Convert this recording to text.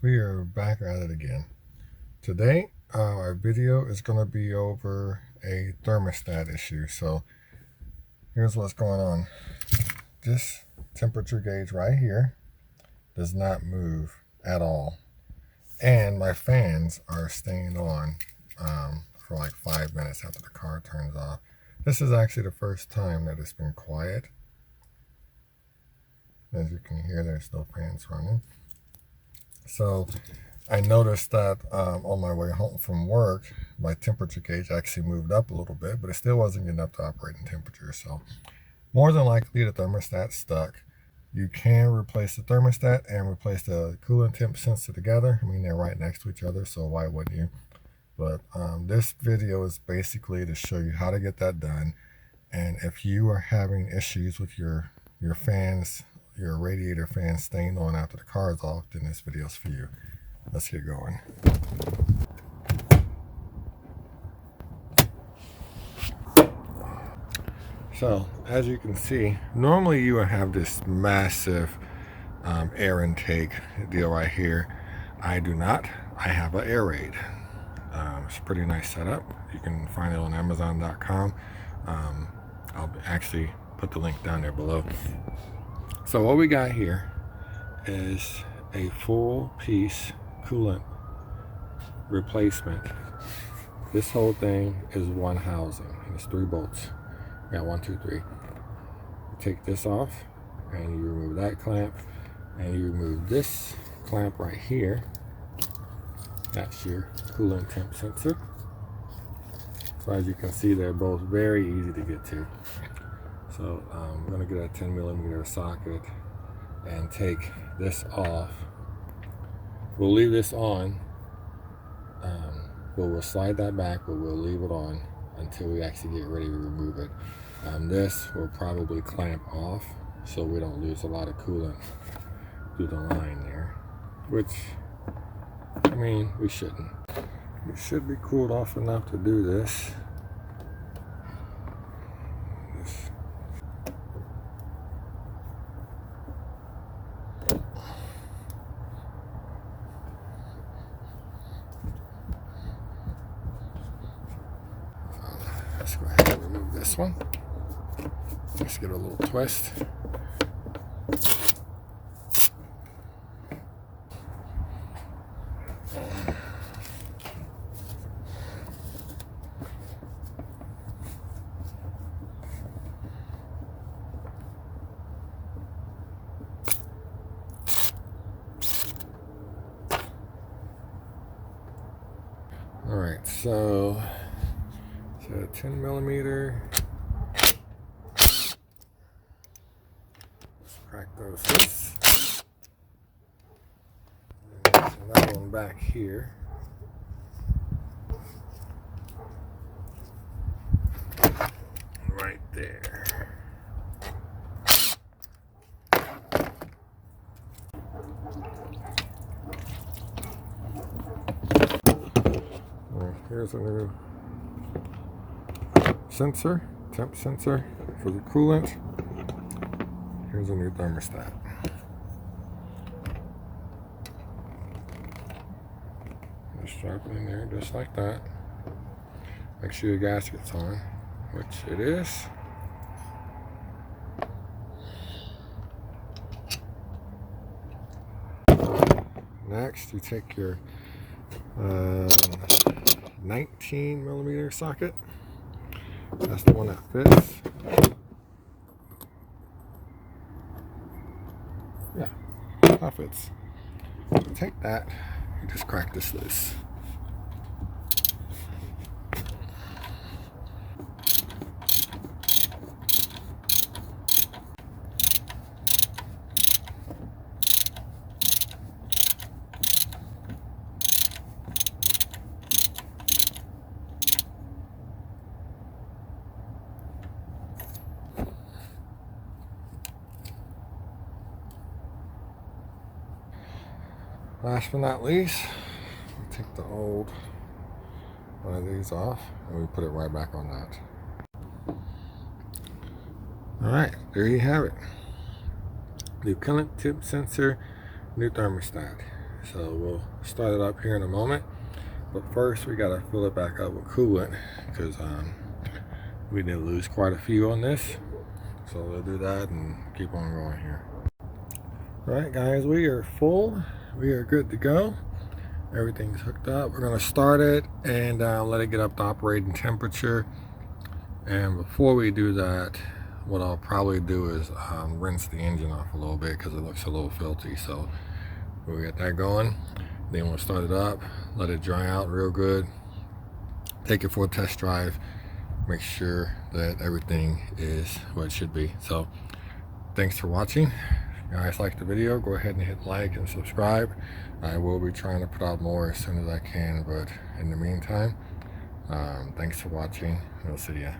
we are back at it again. Today, our video is going to be over a thermostat issue. So here's what's going on. This temperature gauge right here does not move at all. And my fans are staying on for like 5 minutes after the car turns off. This is actually the first time that it's been quiet. As you can hear, there's no fans running. So I noticed that on my way home from work, my temperature gauge actually moved up a little bit, but it still wasn't getting up to operating temperature. So more than likely the thermostat's stuck. You can replace the thermostat and replace the coolant temp sensor together. I mean, they're right next to each other, so why wouldn't you? But this video is basically to show you how to get that done. And if you are having issues with your fans, your radiator fan staying on after the car is off, then this video is for you. Let's get going. So as you can see, normally you would have this massive air intake deal right here. I do not. I have an air raid. It's a pretty nice setup. You can find it on Amazon.com. I'll actually put the link down there below. So what we got here is a full piece coolant replacement. This whole thing is one housing, and it's 3 bolts. We got 1, 2, 3. You take this off, and you remove that clamp, and you remove this clamp right here. That's your coolant temp sensor. So as you can see, they're both very easy to get to. So I'm going to get a 10mm socket and take this off. We'll leave this on, but we'll slide that back, but we'll leave it on until we actually get ready to remove it. This will probably clamp off so we don't lose a lot of coolant through the line there, which, I mean, we shouldn't. We should be cooled off enough to do this. Let's go ahead and remove this one. Let's get a little twist. All right, so 10mm. Let's crack those loose. And that one back here. Right there. All right, here's a new sensor, temp sensor for the coolant. Here's a new thermostat. Just drop it in there just like that. Make sure your gasket's on, which it is. Next, you take your 19mm socket. That's the one that fits. Yeah, that fits. Take that, and just crack this loose. Last but not least, we'll take the old one of these off and we put it right back on that. Alright, there you have it. New coolant tip sensor, new thermostat. So we'll start it up here in a moment. But first, we gotta fill it back up with coolant because we did lose quite a few on this. So we'll do that and keep on going here. All right, guys, we are full. We are good to go. Everything's hooked up. We're gonna start it and let it get up to operating temperature. And before we do that, what I'll probably do is rinse the engine off a little bit because it looks a little filthy. So we'll get that going. Then we'll start it up, let it dry out real good. Take it for a test drive. Make sure that everything is what it should be. So thanks for watching. If you guys like the video, go ahead and hit like and subscribe. I will be trying to put out more as soon as I can, but in the meantime, thanks for watching. We'll see ya.